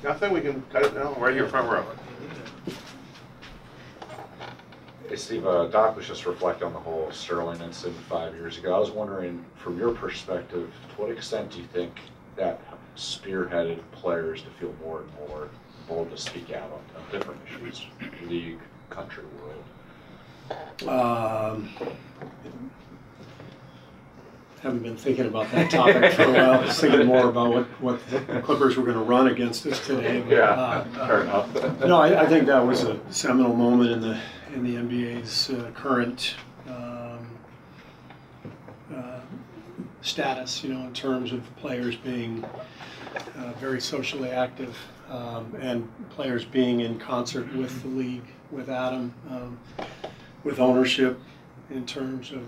Nothing, we can cut it now, right here, front row. Hey Steve, Doc was just reflecting on the whole Sterling incident 5 years ago. I was wondering, from your perspective, to what extent do you think that spearheaded players to feel more and more bold to speak out on different issues, league, country, world? Haven't been thinking about that topic for a while. I was thinking more about what the Clippers were going to run against us today. But, fair enough. No, I think that was a seminal moment in the NBA's current status, in terms of players being very socially active and players being in concert with the league, with Adam, with ownership, in terms of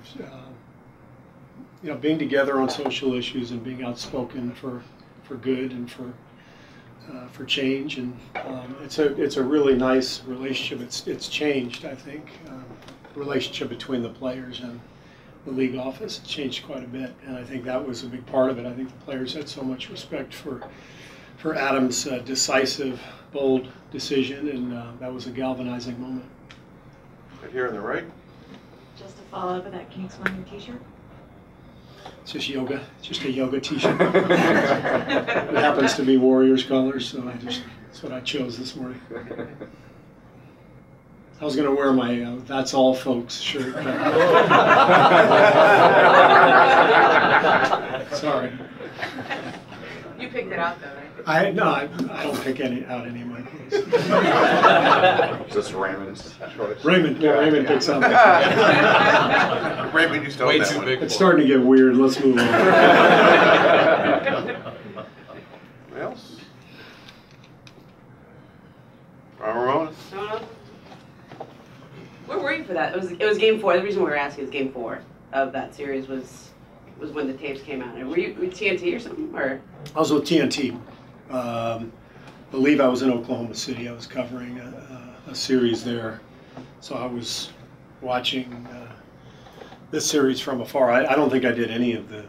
being together on social issues and being outspoken for good and for change, and it's a really nice relationship. It's changed, I think. The relationship between the players and the league office changed quite a bit, and I think that was a big part of it. I think the players had so much respect for Adam's decisive, bold decision, and that was a galvanizing moment. Right here on the right. Just to follow up with that, can you explain your T-shirt? It's just yoga, just a yoga T-shirt. It happens to be Warriors colors, so that's what I chose this morning. I was going to wear my "That's All, Folks" shirt. Sorry. You picked it out, though, right? I don't pick out any of my clothes. Is this Raymond's choice? Raymond Yeah. picks out. Raymond, you stole Way that too one. big. It's starting to get weird. Let's move on. Anything else? Ramon? No. Where were you for that? It was game 4. The reason we were asking is game 4 of that series was when the tapes came out. And were you with TNT or something? Or? I was with TNT. I believe I was in Oklahoma City. I was covering a series there, so I was watching this series from afar. I don't think I did any of the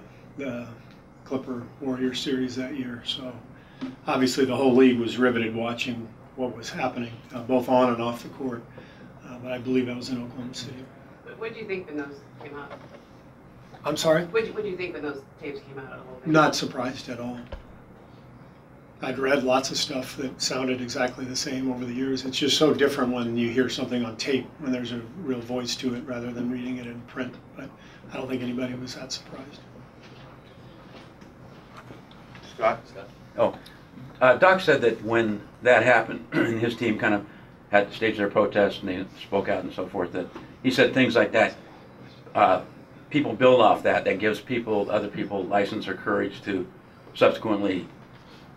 Clipper Warrior series that year. So obviously the whole league was riveted watching what was happening, both on and off the court. But I believe I was in Oklahoma City. What did you think when those came out? I'm sorry? What did you think when those tapes came out? Not surprised at all. I'd read lots of stuff that sounded exactly the same over the years. It's just so different when you hear something on tape, when there's a real voice to it rather than reading it in print. But I don't think anybody was that surprised. Scott? Doc said that when that happened, and his team kind of had staged their protest and they spoke out and so forth, that he said things like that, people build off that gives other people license or courage to subsequently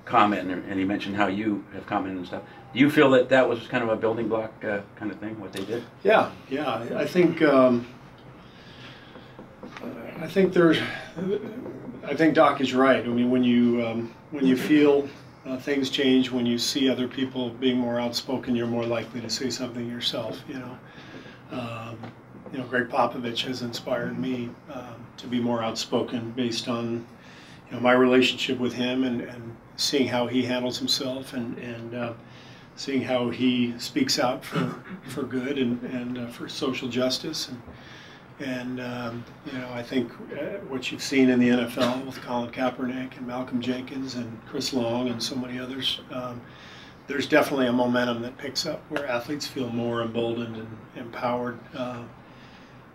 comment, and he mentioned how you have commented and stuff. Do you feel that was kind of a building block kind of thing, what they did? Yeah. I think Doc is right. I mean, when you feel things change, when you see other people being more outspoken, you're more likely to say something yourself. Greg Popovich has inspired me to be more outspoken based on my relationship with him and seeing how he handles himself and seeing how he speaks out for good and for social justice and I think what you've seen in the NFL with Colin Kaepernick and Malcolm Jenkins and Chris Long and so many others, there's definitely a momentum that picks up where athletes feel more emboldened and empowered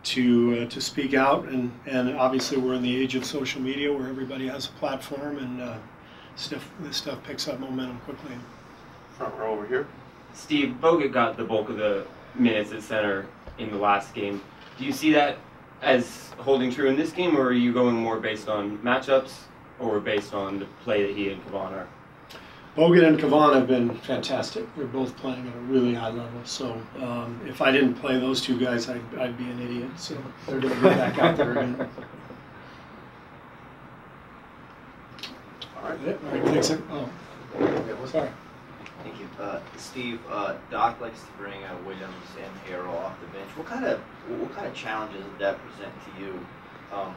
to speak out, and obviously we're in the age of social media where everybody has a platform, and this stuff picks up momentum quickly. Front row over here. Steve, Bogut got the bulk of the minutes at center in the last game. Do you see that as holding true in this game, or are you going more based on matchups or based on the play that he and Kavan are? Bogut and Kavan have been fantastic. They're both playing at a really high level. So if I didn't play those two guys, I'd be an idiot. So they're going to get back out there again. All right. All right, thanks. Oh, sorry. Thank you. Steve, Doc likes to bring Williams and Harrell off the bench. What kind of challenges did that present to you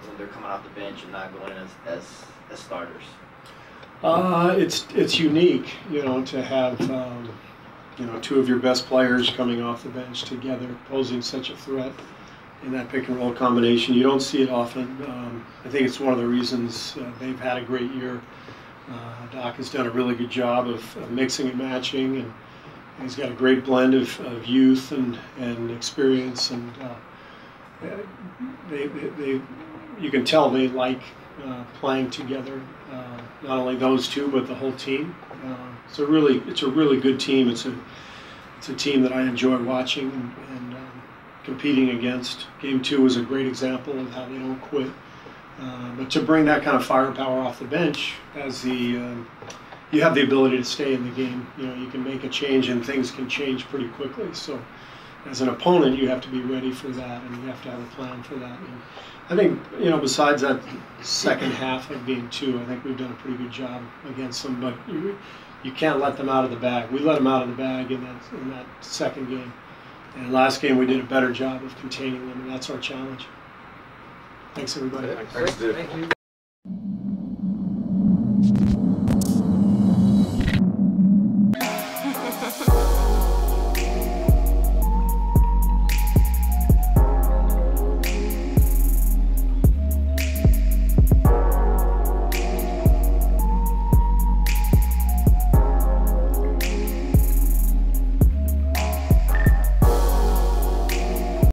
when they're coming off the bench and not going in as starters? It's unique, to have two of your best players coming off the bench together, posing such a threat in that pick and roll combination. You don't see it often. I think it's one of the reasons they've had a great year. Doc has done a really good job of mixing and matching, and he's got a great blend of youth and experience, and you can tell they like playing together. Not only those two, but the whole team. It's a really good team. It's a team that I enjoy watching and competing against. Game 2 was a great example of how they don't quit. But to bring that kind of firepower off the bench, you have the ability to stay in the game. You can make a change and things can change pretty quickly. So as an opponent, you have to be ready for that, and you have to have a plan for that. And I think, besides that second half of Game 2, I think we've done a pretty good job against them, but you can't let them out of the bag. We let them out of the bag in that second game. And last game, we did a better job of containing them, and that's our challenge. Thanks, everybody. Thanks, Dave. Thank you.